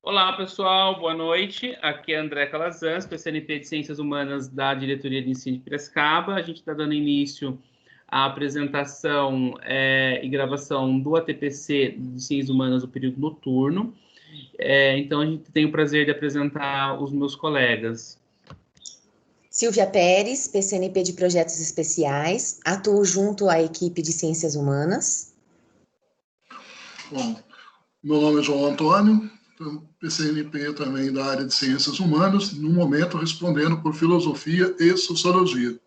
Olá, pessoal, boa noite. Aqui é André Calazans, PCNP de Ciências Humanas da Diretoria de Ensino de Piracicaba. A gente está dando início à apresentação e gravação do ATPC de Ciências Humanas do período noturno. Então, a gente tem o prazer de apresentar os meus colegas. Silvia Pérez, PCNP de Projetos Especiais, atuo junto à equipe de Ciências Humanas. Bom, meu nome é João Antônio, PCNP também da área de Ciências Humanas, no momento respondendo por Filosofia e Sociologia.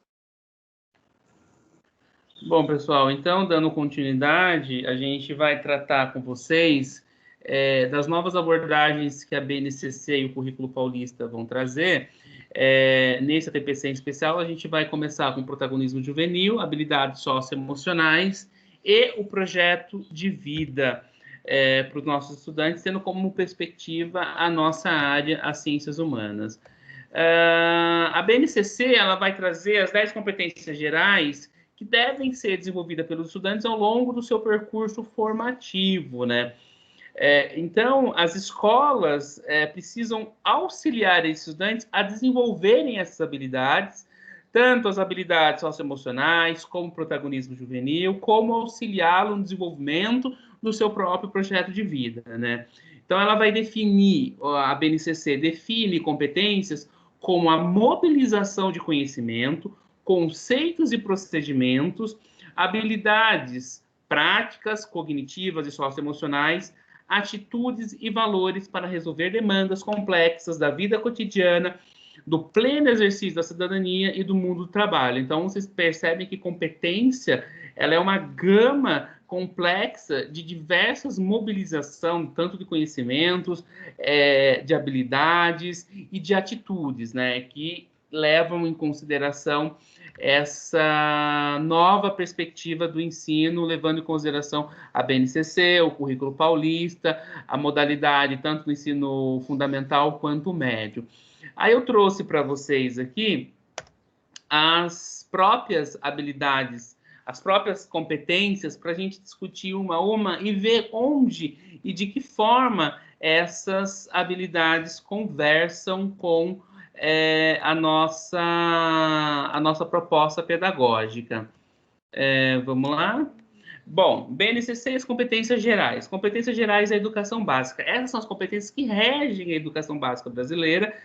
Bom, pessoal, então, dando continuidade, a gente vai tratar com vocês das novas abordagens que a BNCC e o Currículo Paulista vão trazer. Nesse ATPC em especial, a gente vai começar com protagonismo juvenil, habilidades socioemocionais e o projeto de vida para os nossos estudantes, tendo como perspectiva a nossa área, as ciências humanas. A BNCC ela vai trazer as 10 competências gerais que devem ser desenvolvidas pelos estudantes ao longo do seu percurso formativo, né? Então, as escolas precisam auxiliar esses estudantes a desenvolverem essas habilidades, tanto as habilidades socioemocionais, como protagonismo juvenil, como auxiliá-lo no desenvolvimento do seu próprio projeto de vida, né? Então, ela vai definir, a BNCC define competências como a mobilização de conhecimento, conceitos e procedimentos, habilidades práticas, cognitivas e socioemocionais, atitudes e valores para resolver demandas complexas da vida cotidiana, do pleno exercício da cidadania e do mundo do trabalho. Então, vocês percebem que competência ela é uma gama complexa de diversas mobilização, tanto de conhecimentos, de habilidades e de atitudes, né, que levam em consideração essa nova perspectiva do ensino, levando em consideração a BNCC, o Currículo Paulista, a modalidade tanto do ensino fundamental quanto médio. Aí eu trouxe para vocês aqui as próprias habilidades, as próprias competências, para a gente discutir uma a uma e ver onde e de que forma essas habilidades conversam com a nossa proposta pedagógica. Vamos lá? Bom, BNCC e as competências gerais. Competências gerais da educação básica. Essas são as competências que regem a educação básica brasileira,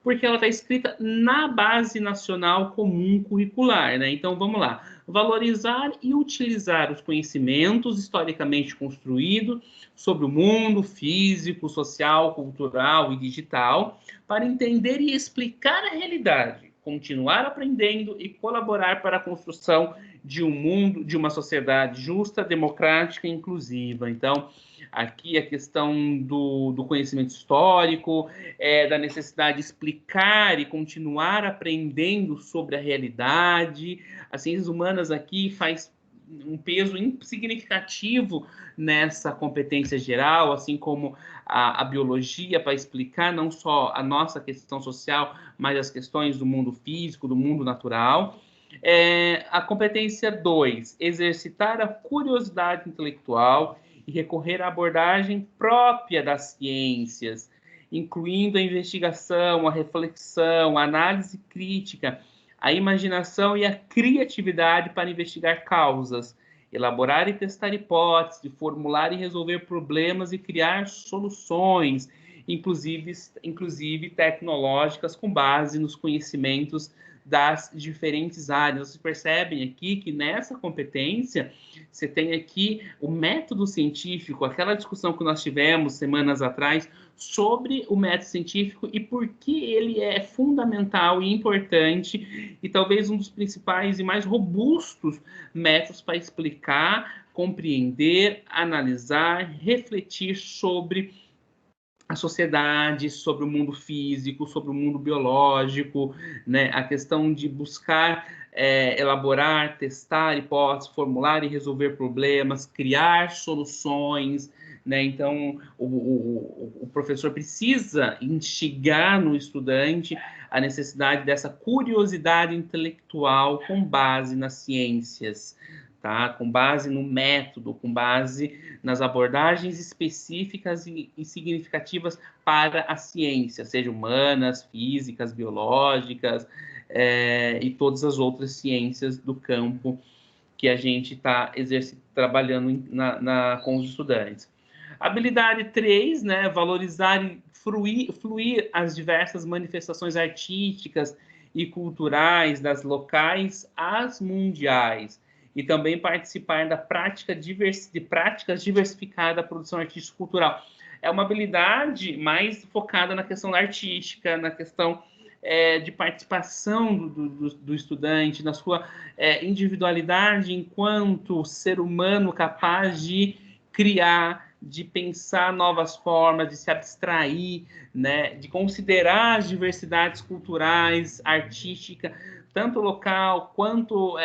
porque ela está escrita na Base Nacional Comum Curricular, né? Então, vamos lá. Valorizar e utilizar os conhecimentos historicamente construídos sobre o mundo físico, social, cultural e digital, para entender e explicar a realidade, continuar aprendendo e colaborar para a construção de um mundo, de uma sociedade justa, democrática e inclusiva. Então, aqui a questão do conhecimento histórico, da necessidade de explicar e continuar aprendendo sobre a realidade. As ciências humanas aqui faz um peso significativo nessa competência geral, assim como a biologia, para explicar não só a nossa questão social, mas as questões do mundo físico, do mundo natural. A competência 2, exercitar a curiosidade intelectual e recorrer à abordagem própria das ciências, incluindo a investigação, a reflexão, a análise crítica, a imaginação e a criatividade para investigar causas, elaborar e testar hipóteses, formular e resolver problemas e criar soluções, inclusive tecnológicas, com base nos conhecimentos das diferentes áreas. Vocês percebem aqui que nessa competência você tem aqui o método científico, aquela discussão que nós tivemos semanas atrás sobre o método científico e por que ele é fundamental e importante e talvez um dos principais e mais robustos métodos para explicar, compreender, analisar, refletir sobre a sociedade, sobre o mundo físico, sobre o mundo biológico, né? A questão de buscar elaborar, testar hipóteses, formular e resolver problemas, criar soluções, né? Então, o professor precisa instigar no estudante a necessidade dessa curiosidade intelectual com base nas ciências, tá? Com base no método, com base nas abordagens específicas e significativas para a ciência, seja humanas, físicas, biológicas, e todas as outras ciências do campo que a gente está trabalhando com os estudantes. Habilidade 3, né, valorizar e fluir as diversas manifestações artísticas e culturais, das locais às mundiais, e também participar da práticas diversificadas da produção artístico-cultural. É uma habilidade mais focada na questão artística, na questão de participação do estudante, na sua individualidade enquanto ser humano capaz de criar, de pensar novas formas, de se abstrair, né, de considerar as diversidades culturais, artísticas, tanto local quanto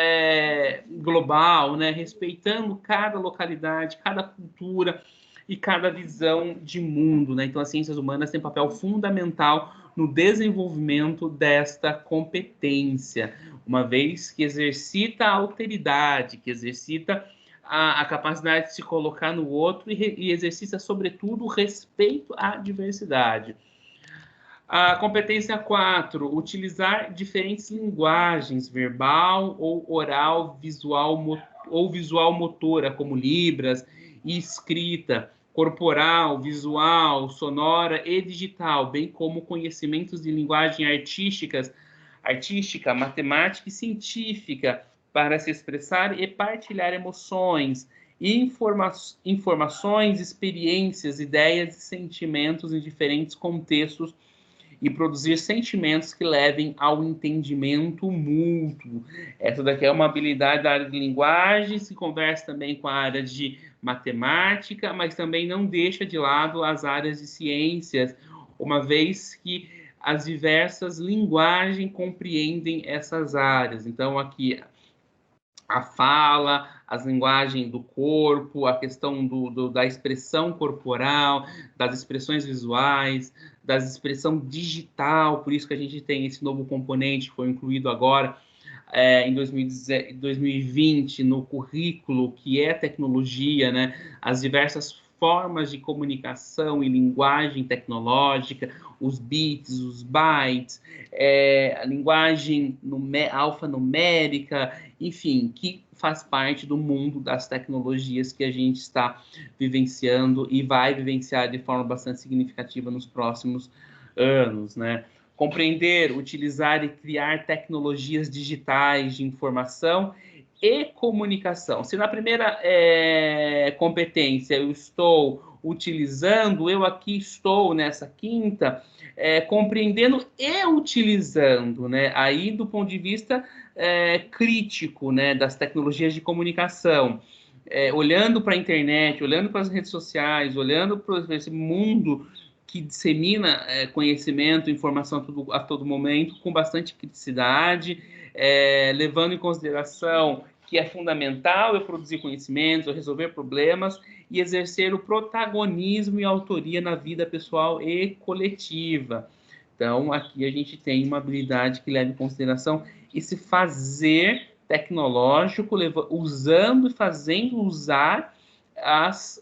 global, né, respeitando cada localidade, cada cultura e cada visão de mundo, né? Então, as ciências humanas têm um papel fundamental no desenvolvimento desta competência, uma vez que exercita a alteridade, que exercita a capacidade de se colocar no outro e exercita, sobretudo, o respeito à diversidade. A competência 4, utilizar diferentes linguagens, verbal ou oral, visual ou visual motora, como libras e escrita, corporal, visual, sonora e digital, bem como conhecimentos de linguagem artística, matemática e científica, para se expressar e partilhar emoções, informações, experiências, ideias e sentimentos em diferentes contextos e produzir sentimentos que levem ao entendimento mútuo. Essa daqui é uma habilidade da área de linguagem, se conversa também com a área de matemática, mas também não deixa de lado as áreas de ciências, uma vez que as diversas linguagens compreendem essas áreas. Então, aqui a fala, as linguagens do corpo, a questão da expressão corporal, das expressões visuais, da expressão digital, por isso que a gente tem esse novo componente que foi incluído agora em 2020 no currículo, que é tecnologia, né? As diversas formas de comunicação e linguagem tecnológica, os bits, os bytes, a linguagem alfanumérica, enfim, que faz parte do mundo das tecnologias que a gente está vivenciando e vai vivenciar de forma bastante significativa nos próximos anos, né? Compreender, utilizar e criar tecnologias digitais de informação e comunicação. Se na primeira competência eu estou utilizando, eu aqui estou nessa quinta compreendendo e utilizando, né? Aí do ponto de vista crítico, né, das tecnologias de comunicação, olhando para a internet, olhando para as redes sociais, olhando para esse mundo que dissemina conhecimento, informação a todo momento, com bastante criticidade, levando em consideração que é fundamental eu produzir conhecimentos, eu resolver problemas e exercer o protagonismo e autoria na vida pessoal e coletiva. Então, aqui a gente tem uma habilidade que leva em consideração esse fazer tecnológico, usando e fazendo usar as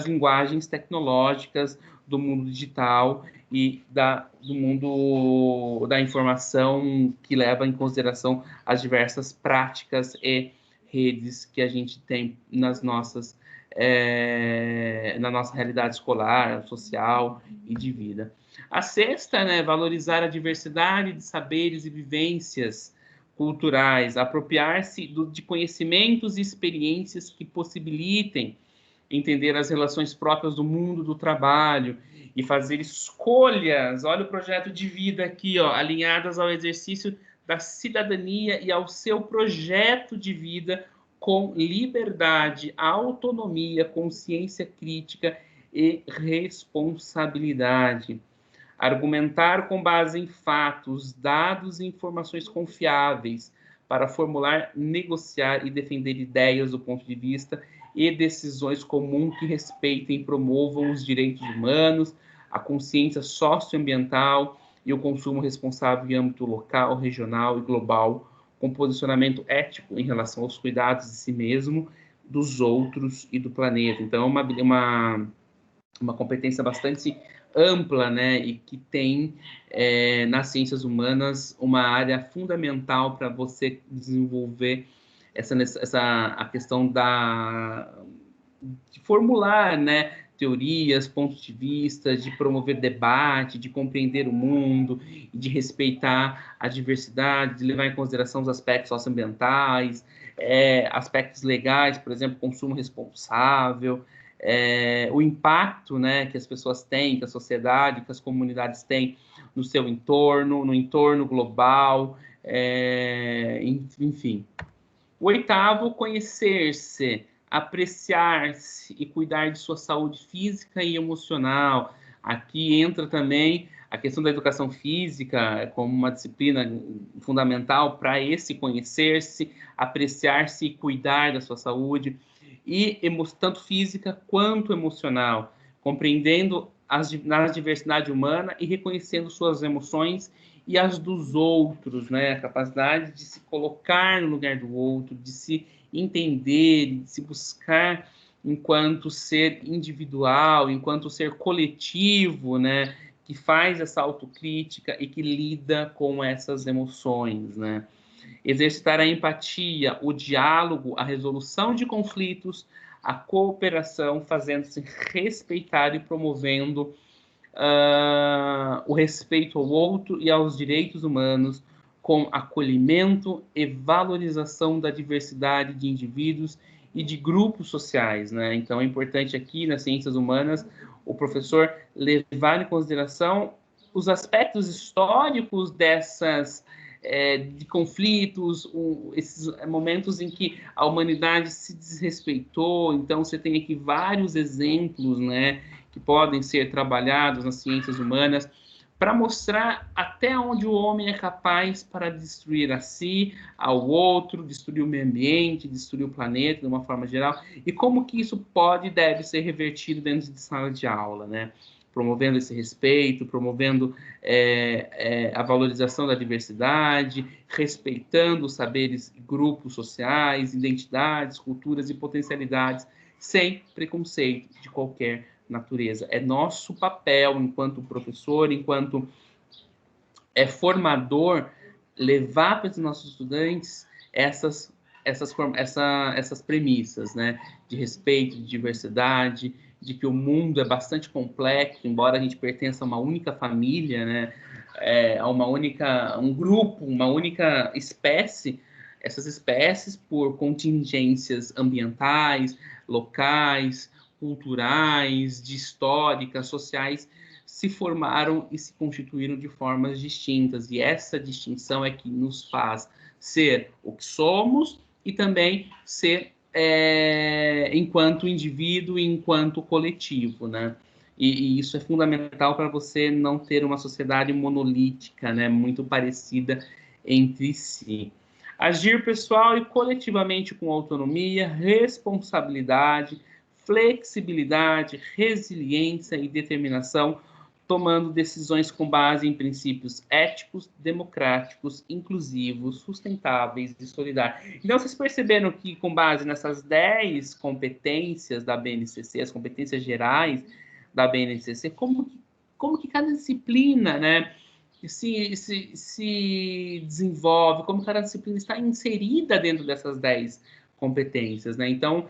linguagens tecnológicas do mundo digital e do mundo da informação, que leva em consideração as diversas práticas e redes que a gente tem na nossa realidade escolar, social e de vida. A sexta, né, valorizar a diversidade de saberes e vivências culturais, apropriar-se de conhecimentos e experiências que possibilitem entender as relações próprias do mundo do trabalho e fazer escolhas, olha o projeto de vida aqui, ó, alinhadas ao exercício da cidadania e ao seu projeto de vida com liberdade, autonomia, consciência crítica e responsabilidade. Argumentar com base em fatos, dados e informações confiáveis para formular, negociar e defender ideias do ponto de vista e decisões comuns que respeitem e promovam os direitos humanos, a consciência socioambiental e o consumo responsável em âmbito local, regional e global, com posicionamento ético em relação aos cuidados de si mesmo, dos outros e do planeta. Então, é uma competência bastante ampla, né, e que tem nas ciências humanas uma área fundamental para você desenvolver a questão de formular, né, teorias, pontos de vista, de promover debate, de compreender o mundo, de respeitar a diversidade, de levar em consideração os aspectos socioambientais, aspectos legais, por exemplo, consumo responsável, o impacto, né, que as pessoas têm, que a sociedade, que as comunidades têm no seu entorno, no entorno global, enfim. O oitavo, conhecer-se, apreciar-se e cuidar de sua saúde física e emocional. Aqui entra também a questão da educação física como uma disciplina fundamental para esse conhecer-se, apreciar-se e cuidar da sua saúde, e tanto física quanto emocional, compreendendo a diversidade humana e reconhecendo suas emoções e as dos outros, né? A capacidade de se colocar no lugar do outro, de se entender, de se buscar enquanto ser individual, enquanto ser coletivo, né? Que faz essa autocrítica e que lida com essas emoções, né? Exercitar a empatia, o diálogo, a resolução de conflitos, a cooperação, fazendo-se respeitar e promovendo o respeito ao outro e aos direitos humanos, com acolhimento e valorização da diversidade de indivíduos e de grupos sociais, né? Então, é importante aqui nas ciências humanas o professor levar em consideração os aspectos históricos de conflitos, esses momentos em que a humanidade se desrespeitou. Então, você tem aqui vários exemplos, né, que podem ser trabalhados nas ciências humanas para mostrar até onde o homem é capaz para destruir a si, ao outro, destruir o meio ambiente, destruir o planeta de uma forma geral, e como que isso pode e deve ser revertido dentro de sala de aula, né? Promovendo esse respeito, promovendo a valorização da diversidade, respeitando os saberes, grupos sociais, identidades, culturas e potencialidades, sem preconceito de qualquer natureza. É nosso papel, enquanto professor, enquanto formador, levar para os nossos estudantes essas premissas, né? De respeito, de diversidade, de que o mundo é bastante complexo, embora a gente pertença a uma única família, né? A um grupo, uma única espécie. Essas espécies, por contingências ambientais, locais, culturais, históricas, sociais, se formaram e se constituíram de formas distintas. E essa distinção é que nos faz ser o que somos e também ser enquanto indivíduo e enquanto coletivo, né? E isso é fundamental para você não ter uma sociedade monolítica, né? Muito parecida entre si. Agir pessoal e coletivamente com autonomia, responsabilidade, flexibilidade, resiliência e determinação, tomando decisões com base em princípios éticos, democráticos, inclusivos, sustentáveis e solidários. Então, vocês perceberam que, com base nessas 10 competências da BNCC, as competências gerais da BNCC, como que cada disciplina, né, se desenvolve, como cada disciplina está inserida dentro dessas 10 competências, né? Então,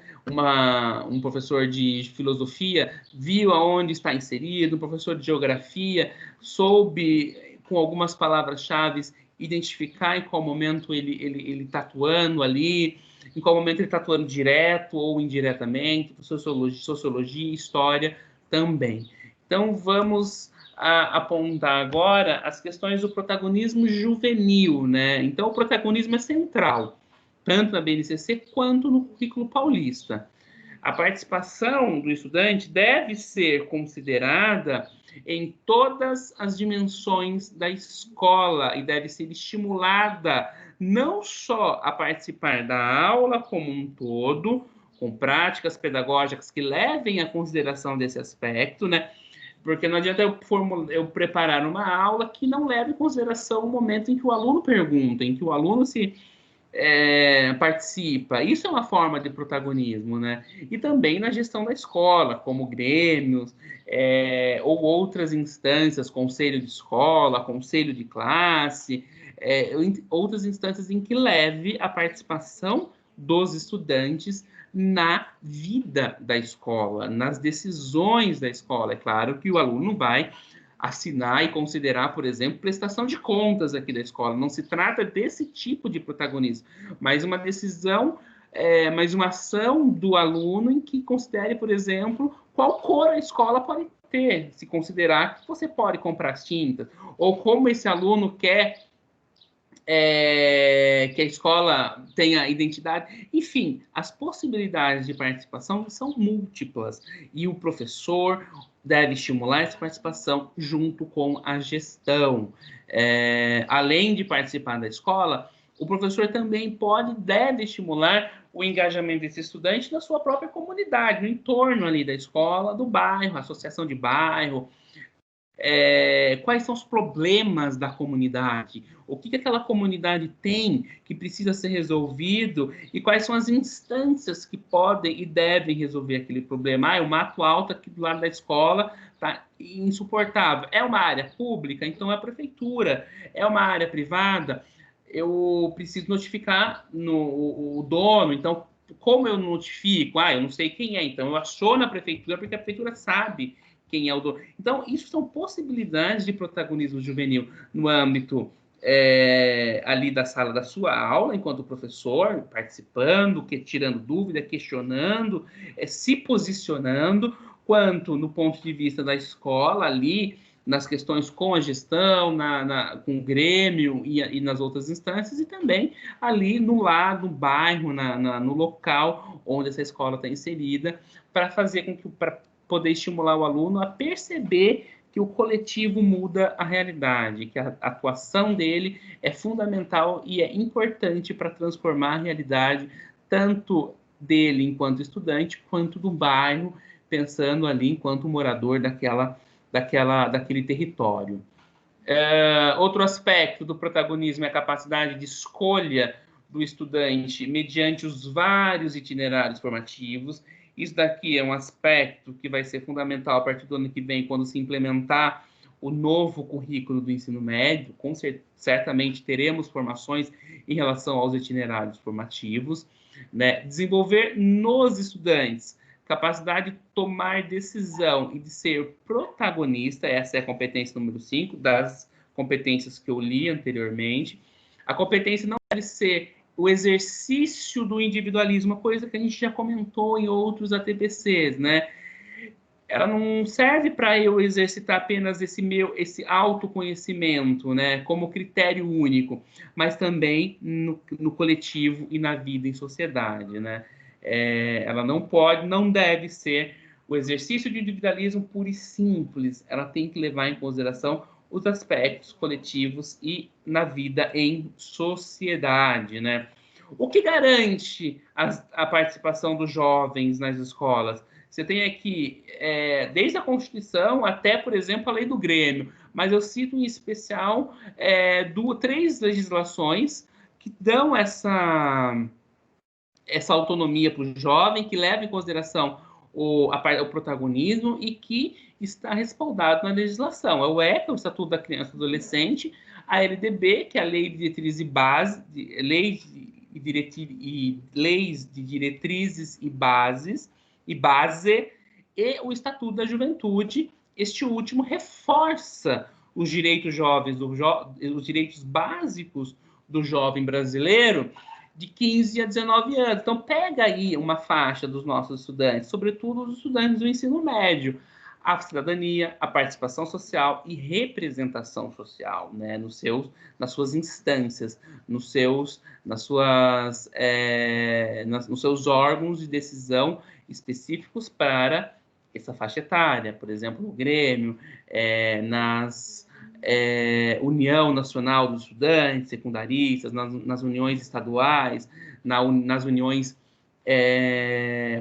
um professor de filosofia viu aonde está inserido, um professor de geografia soube, com algumas palavras-chave, identificar em qual momento ele está atuando ali, em qual momento ele está atuando direto ou indiretamente, sociologia, história também. Então, vamos apontar agora as questões do protagonismo juvenil, né? Então, o protagonismo é central, tanto na BNCC quanto no currículo paulista. A participação do estudante deve ser considerada em todas as dimensões da escola e deve ser estimulada não só a participar da aula como um todo, com práticas pedagógicas que levem à consideração desse aspecto, né? Porque não adianta eu preparar uma aula que não leve em consideração o momento em que o aluno pergunta, em que o aluno se participa. Isso é uma forma de protagonismo, né? E também na gestão da escola, como grêmios, ou outras instâncias, conselho de escola, conselho de classe, outras instâncias em que leve a participação dos estudantes na vida da escola, nas decisões da escola. É claro que o aluno vai assinar e considerar, por exemplo, prestação de contas aqui da escola. Não se trata desse tipo de protagonismo, mas uma decisão, mas uma ação do aluno em que considere, por exemplo, qual cor a escola pode ter, se considerar que você pode comprar as tintas, ou como esse aluno quer que a escola tenha identidade. Enfim, as possibilidades de participação são múltiplas e o professor deve estimular essa participação junto com a gestão. Além de participar da escola, o professor também deve estimular o engajamento desse estudante na sua própria comunidade, no entorno ali da escola, do bairro, associação de bairro. Quais são os problemas da comunidade, o que aquela comunidade tem que precisa ser resolvido e quais são as instâncias que podem e devem resolver aquele problema. O mato alto aqui do lado da escola está insuportável. É uma área pública, então é a prefeitura. É uma área privada, eu preciso notificar o dono, então como eu notifico? Eu não sei quem é, então eu aciono a prefeitura, porque a prefeitura sabe quem é o dono. Então, isso são possibilidades de protagonismo juvenil no âmbito ali da sala da sua aula, enquanto professor, participando, tirando dúvida, questionando, se posicionando, quanto no ponto de vista da escola, ali, nas questões com a gestão, com o grêmio e nas outras instâncias, e também ali no lado, no bairro, no local onde essa escola está inserida, para fazer com que poder estimular o aluno a perceber que o coletivo muda a realidade, que a atuação dele é fundamental e é importante para transformar a realidade, tanto dele enquanto estudante, quanto do bairro, pensando ali enquanto morador daquele território. Outro aspecto do protagonismo é a capacidade de escolha do estudante mediante os vários itinerários formativos. Isso daqui é um aspecto que vai ser fundamental a partir do ano que vem, quando se implementar o novo currículo do ensino médio. Certamente teremos formações em relação aos itinerários formativos, né? Desenvolver nos estudantes capacidade de tomar decisão e de ser protagonista. Essa é a competência número 5 das competências que eu li anteriormente. A competência não deve ser o exercício do individualismo, uma coisa que a gente já comentou em outros ATPCs, né? Ela não serve para eu exercitar apenas esse autoconhecimento, né, como critério único, mas também no coletivo e na vida em sociedade, né? Ela não deve ser o exercício de individualismo puro e simples. Ela tem que levar em consideração os aspectos coletivos e na vida em sociedade, né? O que garante a participação dos jovens nas escolas? Você tem aqui, desde a Constituição até, por exemplo, a Lei do Grêmio, mas eu cito em especial 3 legislações que dão essa autonomia para o jovem, que leva em consideração o protagonismo e que está respaldado na legislação. É o ECA, o Estatuto da Criança e do Adolescente, a LDB, que é a Lei de Diretrizes e Bases, Leis de Diretrizes e Bases, e o Estatuto da Juventude. Este último reforça os direitos jovens, os direitos básicos do jovem brasileiro de 15 a 19 anos. Então, pega aí uma faixa dos nossos estudantes, sobretudo os estudantes do ensino médio, a cidadania, a participação social e representação social, né, nos suas instâncias, nos seus órgãos de decisão específicos para essa faixa etária, por exemplo, no Grêmio, União Nacional dos Estudantes Secundaristas, nas uniões estaduais, nas uniões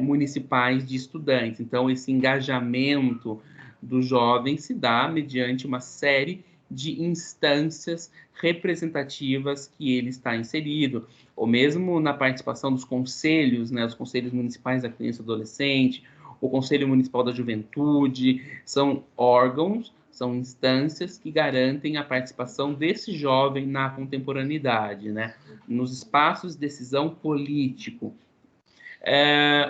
municipais de estudantes. Então, esse engajamento dos jovens se dá mediante uma série de instâncias representativas que ele está inserido, ou mesmo na participação dos conselhos, né, os conselhos municipais da criança e adolescente, o Conselho Municipal da Juventude, são órgãos, são instâncias que garantem a participação desse jovem na contemporaneidade, né, nos espaços de decisão político.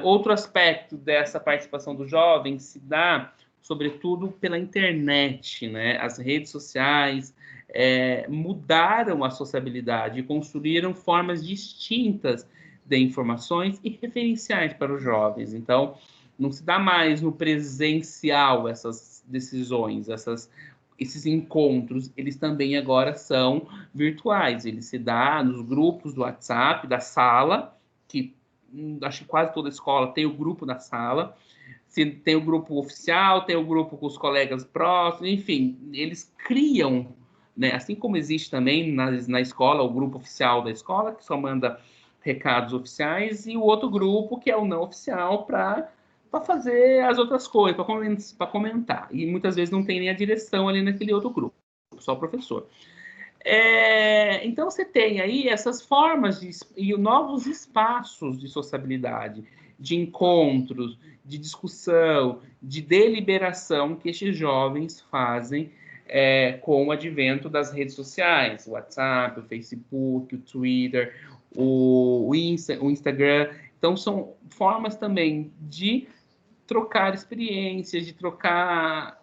Outro aspecto dessa participação do jovem se dá, sobretudo, pela internet, né? As redes sociais mudaram a sociabilidade e construíram formas distintas de informações e referenciais para os jovens. Então, não se dá mais no presencial essas decisões, esses encontros, eles também agora são virtuais. Eles se dá nos grupos do WhatsApp, da sala, que acho que quase toda escola tem o grupo da sala, tem o grupo oficial, tem o grupo com os colegas próximos, enfim, eles criam, né, assim como existe também na escola, o grupo oficial da escola, que só manda recados oficiais, e o outro grupo, que é o não oficial, para fazer as outras coisas, para comentar. E muitas vezes não tem nem a direção ali naquele outro grupo, só o professor. Então, você tem aí essas formas e novos espaços de sociabilidade, de encontros, de discussão, de deliberação que estes jovens fazem com o advento das redes sociais, o WhatsApp, o Facebook, o Twitter, o Instagram. Então, são formas também de trocar experiências, de trocar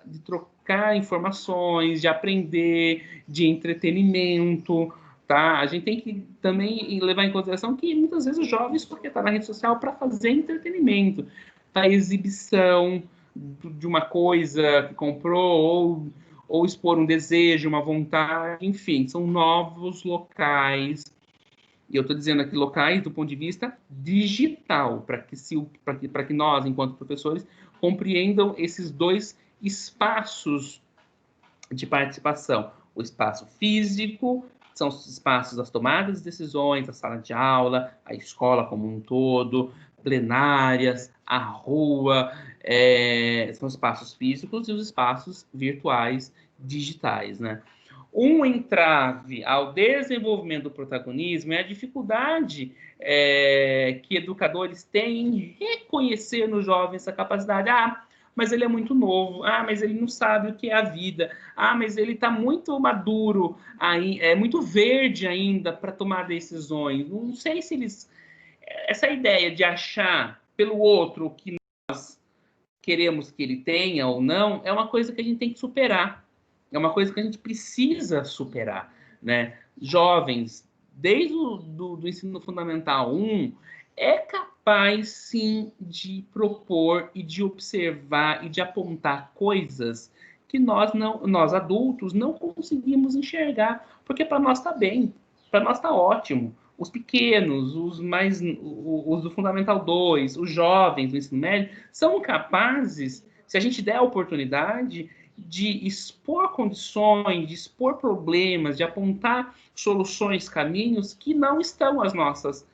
informações, de aprender, de entretenimento, tá? A gente tem que também levar em consideração que muitas vezes os jovens porque está na rede social para fazer entretenimento, para exibição de uma coisa que comprou ou expor um desejo, uma vontade, enfim, são novos locais. E eu estou dizendo aqui locais do ponto de vista digital, para que nós, enquanto professores, compreendam esses dois espaços de participação. O espaço físico, são os espaços das tomadas de decisões, a sala de aula, a escola como um todo, plenárias, a rua, são espaços físicos e os espaços virtuais digitais, né? Um entrave ao desenvolvimento do protagonismo é a dificuldade que educadores têm em reconhecer no jovem essa capacidade. Mas ele é muito novo. Mas ele não sabe o que é a vida. Mas ele está muito maduro, muito verde ainda para tomar decisões. Não sei se eles... Essa ideia de achar pelo outro o que nós queremos que ele tenha ou não é uma coisa que a gente tem que superar. É uma coisa que a gente precisa superar, né? Jovens, desde do ensino fundamental 1, é capaz, sim, de propor e de observar e de apontar coisas que nós adultos não conseguimos enxergar, porque para nós está bem, para nós está ótimo. Os pequenos, os do Fundamental 2, os jovens do ensino médio, são capazes, se a gente der a oportunidade, de expor condições, de expor problemas, de apontar soluções, caminhos que não estão às nossas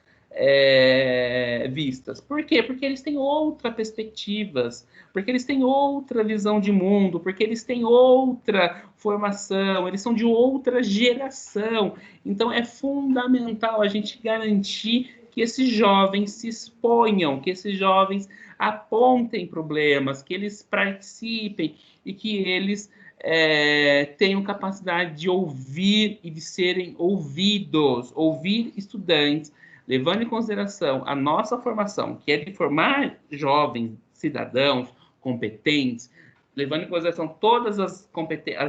vistas. Por quê? Porque eles têm outras perspectivas, porque eles têm outra visão de mundo, porque eles têm outra formação, eles são de outra geração. Então, é fundamental a gente garantir que esses jovens se exponham, que esses jovens apontem problemas, que eles participem e que eles tenham capacidade de ouvir e de serem ouvidos, ouvir estudantes, levando em consideração a nossa formação, que é de formar jovens cidadãos competentes, levando em consideração todas as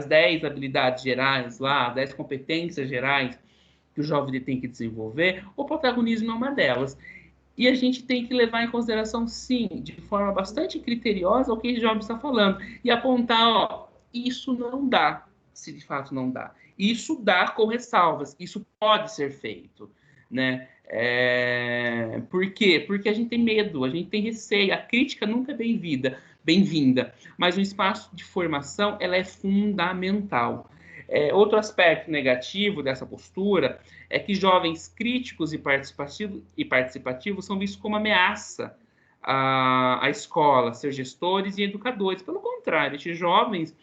10 habilidades gerais lá, 10 competências gerais que o jovem tem que desenvolver, o protagonismo é uma delas. E a gente tem que levar em consideração, sim, de forma bastante criteriosa, o que o jovem está falando. E apontar, isso não dá, se de fato não dá. Isso dá com ressalvas, isso pode ser feito, né? Por quê? Porque a gente tem medo, a gente tem receio. A crítica nunca é bem-vinda, mas o espaço de formação ela é fundamental. Outro aspecto negativo dessa postura é que jovens críticos e participativos são vistos como ameaça à escola, seus gestores e educadores. Pelo contrário, esses jovens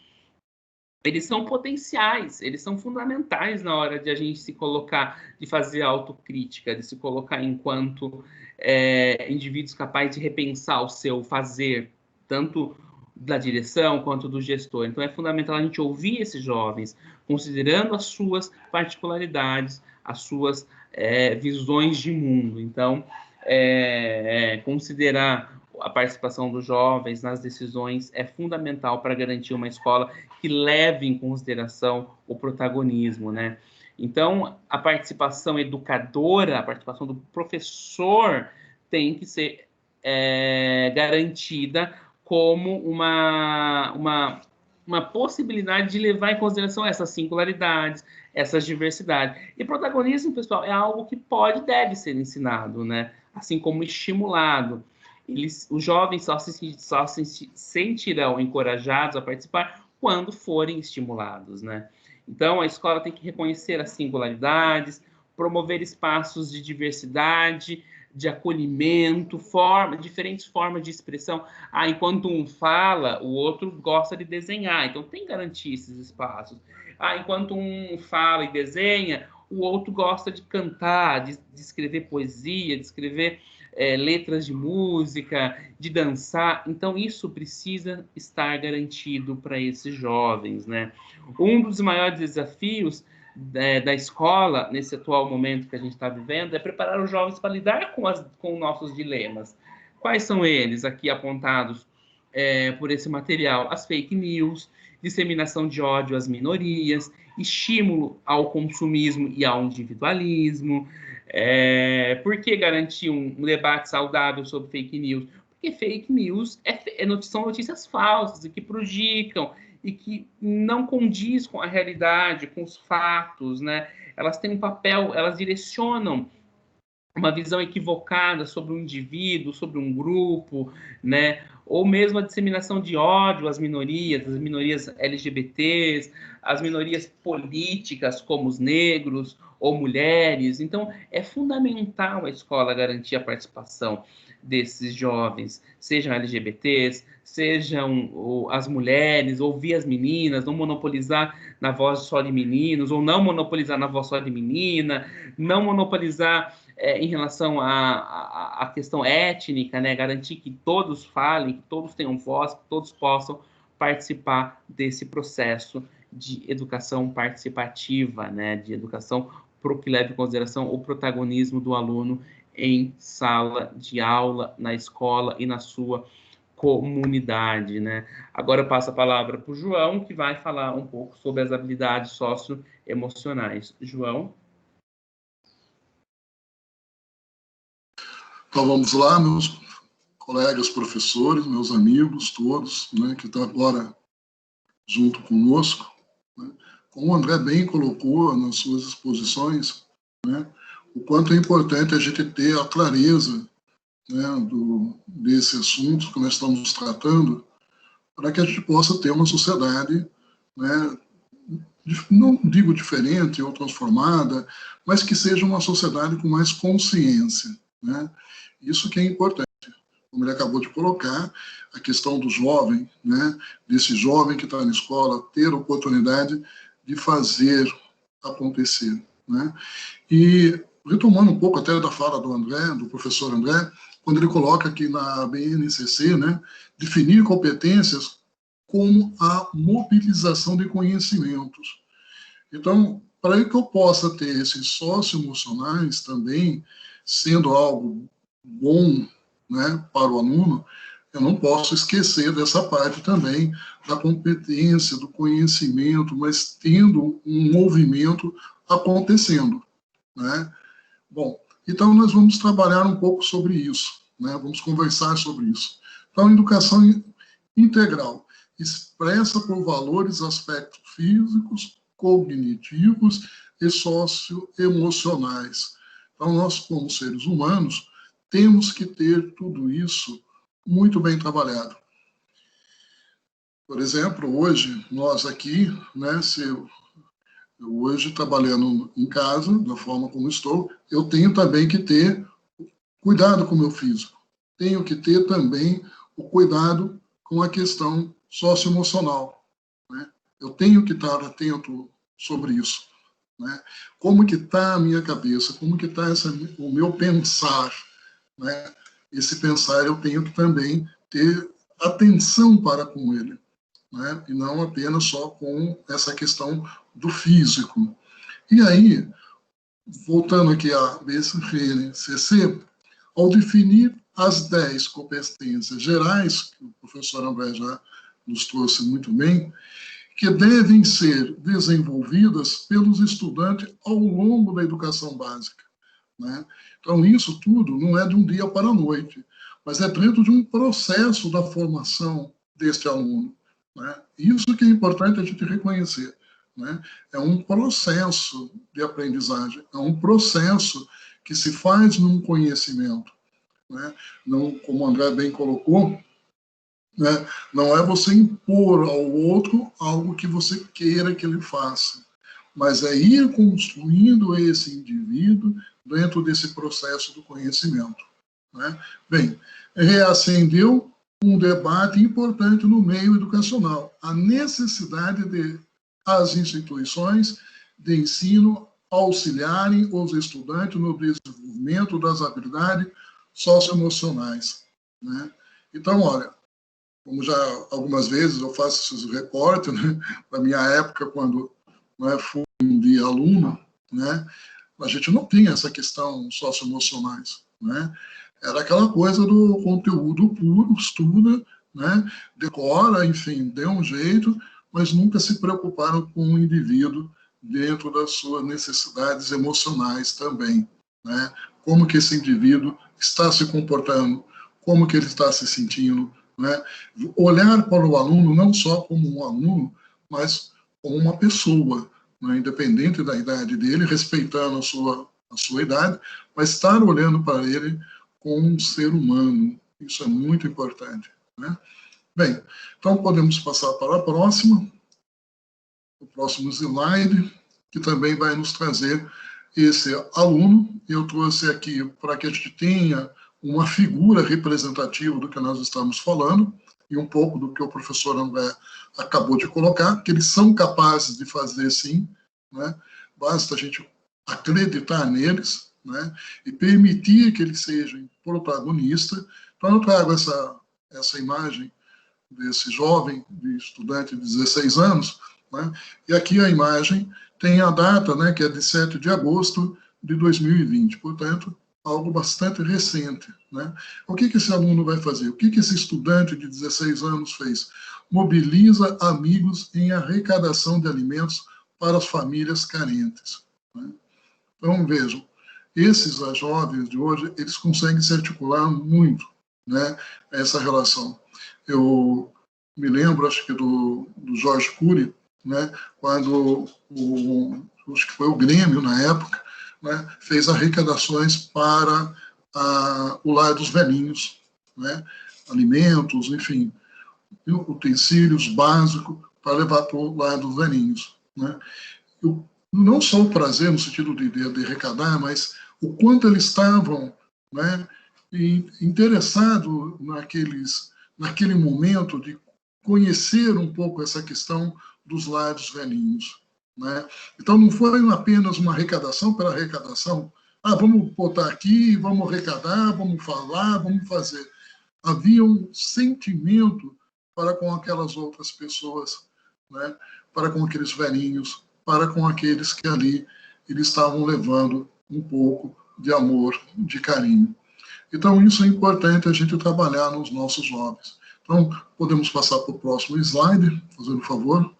eles são potenciais, eles são fundamentais na hora de a gente se colocar, de fazer autocrítica, de se colocar enquanto indivíduos capazes de repensar o seu fazer, tanto da direção quanto do gestor. Então, é fundamental a gente ouvir esses jovens, considerando as suas particularidades, as suas visões de mundo. Então, considerar a participação dos jovens nas decisões é fundamental para garantir uma escola que leve em consideração o protagonismo, né? Então, a participação educadora, a participação do professor tem que ser garantida como uma possibilidade de levar em consideração essas singularidades, essas diversidades. E protagonismo, pessoal, é algo que pode e deve ser ensinado, né? Assim como estimulado. Os jovens só se sentirão encorajados a participar quando forem estimulados, né? Então, a escola tem que reconhecer as singularidades, promover espaços de diversidade, de acolhimento, diferentes formas de expressão. Enquanto um fala, o outro gosta de desenhar, então tem que garantir esses espaços. Enquanto um fala e desenha, o outro gosta de cantar, de escrever poesia, de escrever letras de música, de dançar. Então, isso precisa estar garantido para esses jovens, né? Um dos maiores desafios da escola, nesse atual momento que a gente está vivendo, é preparar os jovens para lidar com nossos dilemas. Quais são eles aqui apontados por esse material? As fake news, disseminação de ódio às minorias, estímulo ao consumismo e ao individualismo. Por que garantir um debate saudável sobre fake news? Porque fake news são notícias falsas e que prejudicam e que não condiz com a realidade, com os fatos, né? Elas têm um papel, elas direcionam uma visão equivocada sobre um indivíduo, sobre um grupo, né? Ou mesmo a disseminação de ódio às minorias LGBTs, as minorias políticas, como os negros ou mulheres. Então, é fundamental a escola garantir a participação desses jovens, sejam LGBTs, sejam as mulheres, ouvir as meninas, não monopolizar na voz só de meninos, ou não monopolizar na voz só de menina, não monopolizar em relação à questão étnica, né? Garantir que todos falem, que todos tenham voz, que todos possam participar desse processo de educação participativa, né? De educação que leve em consideração o protagonismo do aluno em sala de aula, na escola e na sua comunidade, né? Agora eu passo a palavra para o João, que vai falar um pouco sobre as habilidades socioemocionais. João? Então vamos lá, meus colegas professores, meus amigos todos, né, que estão agora junto conosco, né? Como o André bem colocou nas suas exposições, né, o quanto é importante a gente ter a clareza, né, desse assunto que nós estamos tratando, para que a gente possa ter uma sociedade, né, não digo diferente ou transformada, mas que seja uma sociedade com mais consciência, né? Isso que é importante. Como ele acabou de colocar, a questão do jovem, né, desse jovem que está na escola, ter a oportunidade de fazer acontecer, né? E retomando um pouco até da fala do André, do professor André, quando ele coloca aqui na BNCC, né, definir competências como a mobilização de conhecimentos. Então, para que eu possa ter esses socioemocionais também, sendo algo bom, né, para o aluno, eu não posso esquecer dessa parte também da competência, do conhecimento, mas tendo um movimento acontecendo, né? Bom, então nós vamos trabalhar um pouco sobre isso, né? Vamos conversar sobre isso. Então, educação integral expressa por valores aspectos físicos, cognitivos e socioemocionais. Então, nós, como seres humanos, temos que ter tudo isso muito bem trabalhado. Por exemplo, hoje, nós aqui, né, hoje trabalhando em casa, da forma como estou, eu tenho também que ter cuidado com o meu físico. Tenho que ter também o cuidado com a questão socioemocional, né? Eu tenho que estar atento sobre isso, né? Como que está a minha cabeça, como que está o meu pensar, né? Esse pensar eu tenho que também ter atenção para com ele, né? E não apenas só com essa questão do físico. E aí, voltando aqui à BNCC, ao definir as 10 competências gerais, que o professor André já nos trouxe muito bem, que devem ser desenvolvidas pelos estudantes ao longo da educação básica, né? Então, isso tudo não é de um dia para a noite, mas é dentro de um processo da formação deste aluno, né? Isso que é importante a gente reconhecer, né? É um processo de aprendizagem, é um processo que se faz num conhecimento, né? Não, como o André bem colocou, né? Não é você impor ao outro algo que você queira que ele faça, mas é ir construindo esse indivíduo dentro desse processo do conhecimento, né? Bem, reacendeu um debate importante no meio educacional, a necessidade de as instituições de ensino auxiliarem os estudantes no desenvolvimento das habilidades socioemocionais, né? Então, olha, como já algumas vezes eu faço esses recortes, né, da minha época, quando, né, fui de aluno, né, a gente não tinha essa questão socioemocionais, né? Era aquela coisa do conteúdo puro, estuda, né, decora, enfim, dê um jeito, mas nunca se preocuparam com o indivíduo dentro das suas necessidades emocionais também, né? Como que esse indivíduo está se comportando, como que ele está se sentindo, né? Olhar para o aluno não só como um aluno, mas como uma pessoa, né? Independente da idade dele, respeitando a sua idade, mas estar olhando para ele como um ser humano. Isso é muito importante, né? Bem, então podemos passar para a próxima, o próximo slide, que também vai nos trazer esse aluno. Eu trouxe aqui para que a gente tenha uma figura representativa do que nós estamos falando, e um pouco do que o professor André acabou de colocar, que eles são capazes de fazer sim, né? Basta a gente acreditar neles, né? E permitir que eles sejam protagonistas. Então eu trago essa imagem desse jovem, de estudante de 16 anos, né? E aqui a imagem tem a data, né, que é de 7 de agosto de 2020, portanto, algo bastante recente, né? O que esse aluno vai fazer? O que esse estudante de 16 anos fez? Mobiliza amigos em arrecadação de alimentos para as famílias carentes, né? Então, vejam, esses jovens de hoje, eles conseguem se articular muito, né, essa relação. Eu me lembro, acho que do Jorge Cury, né, quando acho que foi o Grêmio, na época, né, fez arrecadações para o Lar dos Velhinhos, né, alimentos, enfim, utensílios básicos para levar para o Lar dos Velhinhos, né. Não só o prazer no sentido de arrecadar, mas o quanto eles estavam, né, interessados naquele momento de conhecer um pouco essa questão dos lares velhinhos, né? Então não foi apenas uma arrecadação pela arrecadação, vamos botar aqui, vamos arrecadar, vamos falar, vamos fazer. Havia um sentimento para com aquelas outras pessoas, né? Para com aqueles velhinhos, para com aqueles que ali eles estavam levando um pouco de amor, de carinho. Então, isso é importante a gente trabalhar nos nossos jovens. Então, podemos passar para o próximo slide, fazendo favor.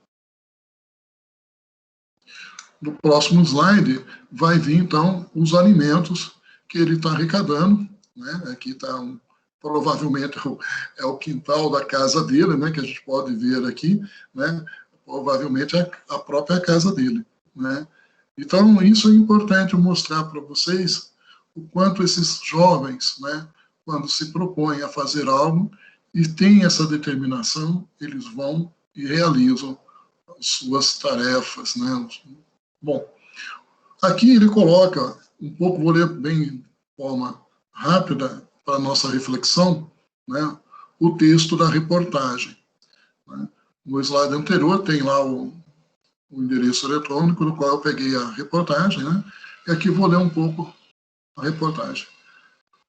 No próximo slide, vai vir, então, os alimentos que ele está arrecadando, né? Aqui está provavelmente é o quintal da casa dele, né? Que a gente pode ver aqui, né? Provavelmente a própria casa dele, né? Então, isso é importante mostrar para vocês o quanto esses jovens, né, quando se propõem a fazer algo e têm essa determinação, eles vão e realizam as suas tarefas, né? Bom, aqui ele coloca, um pouco, vou ler bem de forma rápida para a nossa reflexão, né, o texto da reportagem, né? No slide anterior tem lá o endereço eletrônico no qual eu peguei a reportagem, né? E aqui vou ler um pouco a reportagem.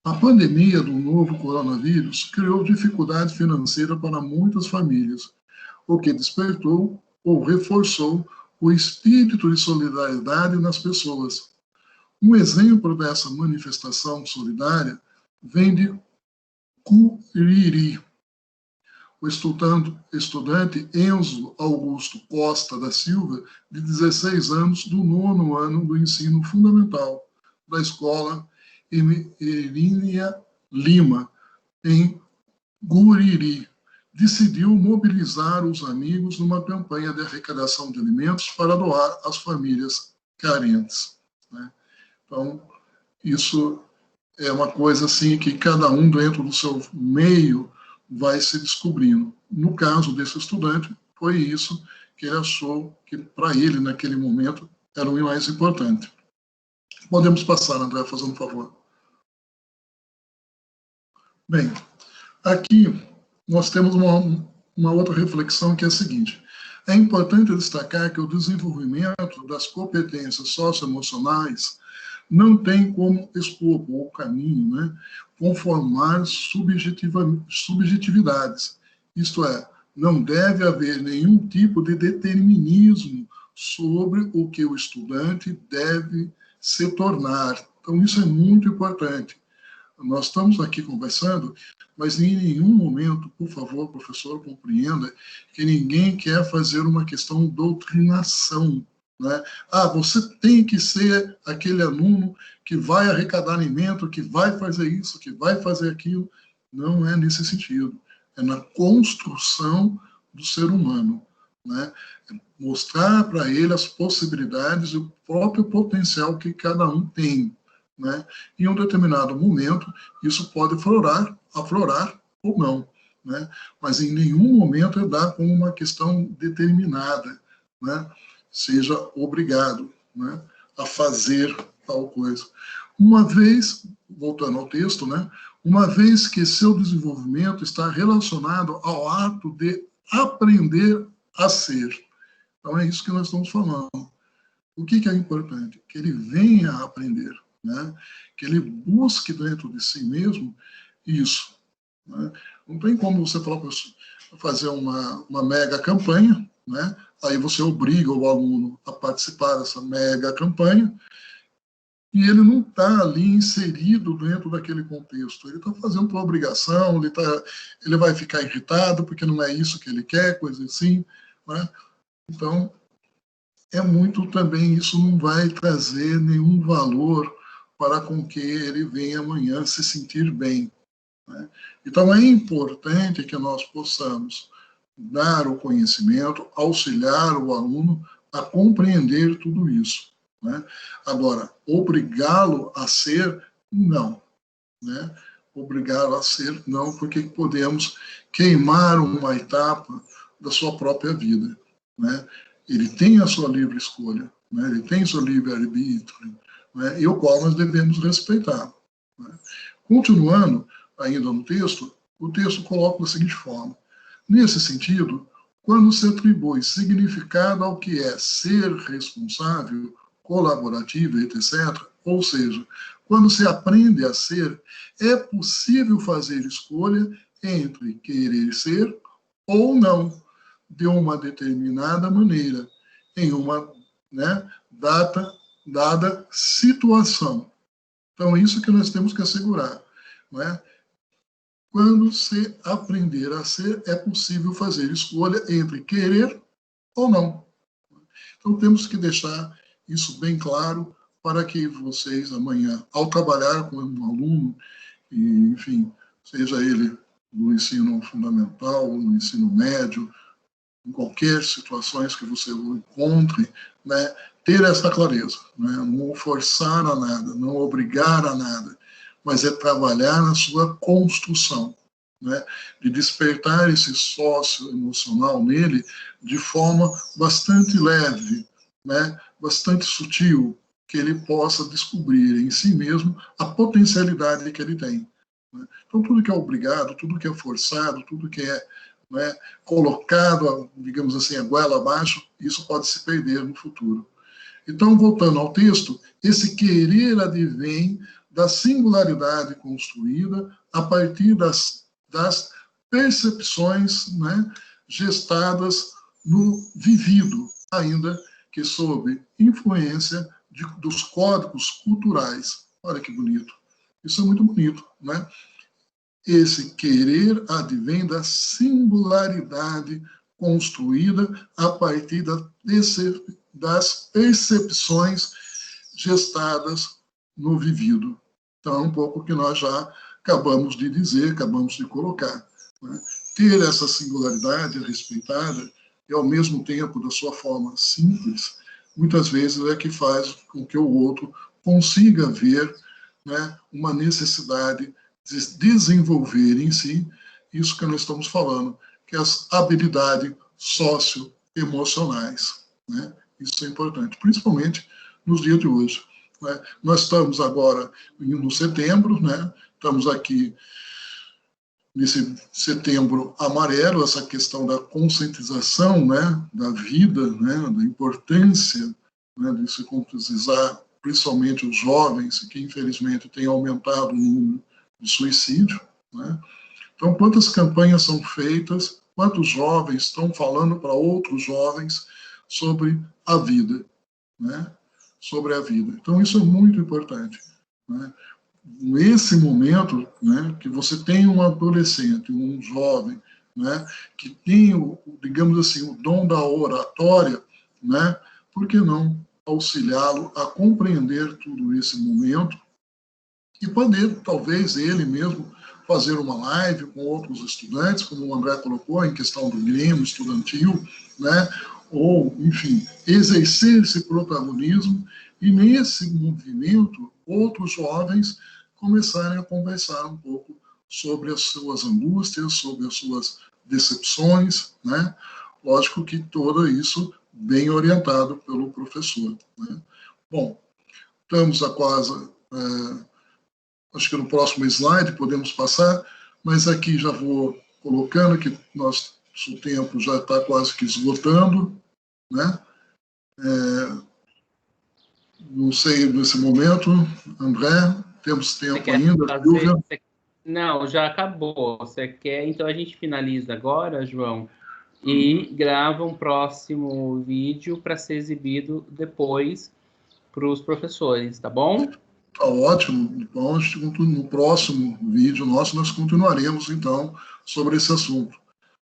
A pandemia do novo coronavírus criou dificuldade financeira para muitas famílias, o que despertou ou reforçou o espírito de solidariedade nas pessoas. Um exemplo dessa manifestação solidária vem de Curiri. O estudante Enzo Augusto Costa da Silva, de 16 anos, do 9º ano do ensino fundamental da escola Emília Lima, em Guriri, decidiu mobilizar os amigos numa campanha de arrecadação de alimentos para doar às famílias carentes, né? Então, isso é uma coisa assim que cada um dentro do seu meio vai se descobrindo. No caso desse estudante, foi isso que ele achou que, para ele, naquele momento, era o mais importante. Podemos passar, André, fazendo um favor. Bem, aqui nós temos uma outra reflexão que é a seguinte. É importante destacar que o desenvolvimento das competências socioemocionais não tem como escopo ou caminho, né, conformar subjetividades. Isto é, não deve haver nenhum tipo de determinismo sobre o que o estudante deve se tornar. Então, isso é muito importante. Nós estamos aqui conversando, mas em nenhum momento, por favor, professor, compreenda que ninguém quer fazer uma questão de doutrinação, né? Ah, você tem que ser aquele aluno que vai arrecadar alimento, que vai fazer isso, que vai fazer aquilo. Não é nesse sentido. É na construção do ser humano, né? Mostrar para ele as possibilidades e o próprio potencial que cada um tem, né? Em um determinado momento, isso pode aflorar ou não, né? Mas em nenhum momento é dar como uma questão determinada, né? Seja obrigado, né, a fazer tal coisa. Uma vez, voltando ao texto, né, uma vez que seu desenvolvimento está relacionado ao ato de aprender a ser. Então é isso que nós estamos falando. O que é importante? Que ele venha a aprender, né? Que ele busque dentro de si mesmo isso, né? Não tem como você fazer uma mega campanha, né? Aí você obriga o aluno a participar dessa mega campanha e ele não está ali inserido dentro daquele contexto. Ele está fazendo por obrigação, ele vai ficar irritado porque não é isso que ele quer, coisa assim, né? Então, é muito também, isso não vai trazer nenhum valor para com que ele venha amanhã se sentir bem, né? Então, é importante que nós possamos dar o conhecimento, auxiliar o aluno a compreender tudo isso, né? Agora, obrigá-lo a ser, não, né? Obrigá-lo a ser, não, porque podemos queimar uma etapa da sua própria vida, né? Ele tem a sua livre escolha, né? Ele tem seu livre-arbítrio, né? E o qual nós devemos respeitar, né? Continuando ainda no texto, o texto coloca da seguinte forma: nesse sentido, quando se atribui significado ao que é ser responsável, colaborativo, etc., ou seja, quando se aprende a ser, é possível fazer escolha entre querer ser ou não, de uma determinada maneira, em uma, né, dada situação. Então, isso que nós temos que assegurar, não é? Quando se aprender a ser, é possível fazer escolha entre querer ou não. Então, temos que deixar isso bem claro para que vocês, amanhã, ao trabalhar com um aluno, e, enfim, seja ele no ensino fundamental, no ensino médio, em qualquer situação que você encontre, né, ter essa clareza, né, não forçar a nada, não obrigar a nada, mas é trabalhar na sua construção, né, de despertar esse sócio emocional nele de forma bastante leve, né, bastante sutil, que ele possa descobrir em si mesmo a potencialidade que ele tem, né? Então, tudo que é obrigado, tudo que é forçado, tudo que é né, colocado, digamos assim, a goela abaixo, isso pode se perder no futuro. Então, voltando ao texto, esse querer advém da singularidade construída a partir das percepções, né, gestadas no vivido, ainda que sob influência dos códigos culturais. Olha que bonito. Isso é muito bonito, né? Esse querer advém da singularidade construída a partir das percepções gestadas no vivido. Então, um pouco que nós já acabamos de dizer, acabamos de colocar, né? Ter essa singularidade respeitada e, ao mesmo tempo, da sua forma simples, muitas vezes é que faz com que o outro consiga ver, né, uma necessidade de desenvolver em si isso que nós estamos falando, que é as habilidades socioemocionais, né? Isso é importante, principalmente nos dias de hoje, né? Nós estamos agora no setembro, né? Estamos aqui nesse setembro amarelo, essa questão da conscientização, né, da vida, né, da importância, né, de se conscientizar, principalmente os jovens, que infelizmente tem aumentado o número de suicídio, né? Então, quantas campanhas são feitas, quantos jovens estão falando para outros jovens sobre a vida, né? Sobre a vida. Então, isso é muito importante, né? Nesse momento, né, que você tem um adolescente, um jovem, né, que tem, digamos assim, o dom da oratória, né, por que não auxiliá-lo a compreender tudo esse momento e poder, talvez, ele mesmo fazer uma live com outros estudantes, como o André colocou, em questão do Grêmio estudantil, né, ou, enfim, exercer esse protagonismo e, nesse movimento, outros jovens começarem a conversar um pouco sobre as suas angústias, sobre as suas decepções, né? Lógico que tudo isso bem orientado pelo professor, né? Bom, estamos a quase... acho que no próximo slide podemos passar, mas aqui já vou colocando que o tempo já está quase que esgotando, né? Não sei nesse momento, André, temos tempo ainda, Silvia? Não, já acabou. Você quer? Então a gente finaliza agora, João, e grava um próximo vídeo para ser exibido depois para os professores, tá bom? Tá ótimo. Então, no próximo vídeo nosso, nós continuaremos, então, sobre esse assunto.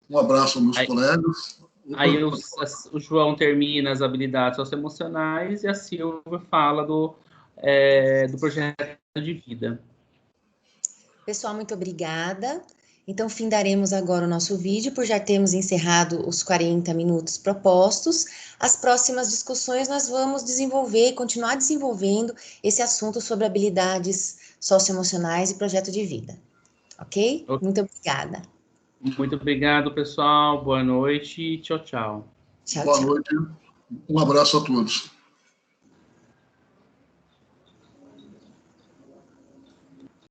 Um abraço aos meus colegas. Aí o João termina as habilidades socioemocionais e a Silvia fala do projeto de vida. Pessoal, muito obrigada. Então, findaremos agora o nosso vídeo, por já termos encerrado os 40 minutos propostos. As próximas discussões nós vamos continuar desenvolvendo esse assunto sobre habilidades socioemocionais e projeto de vida. Ok? Muito obrigada. Muito obrigado, pessoal. Boa noite. Tchau, tchau. Tchau, Boa tchau. noite. Um abraço a todos.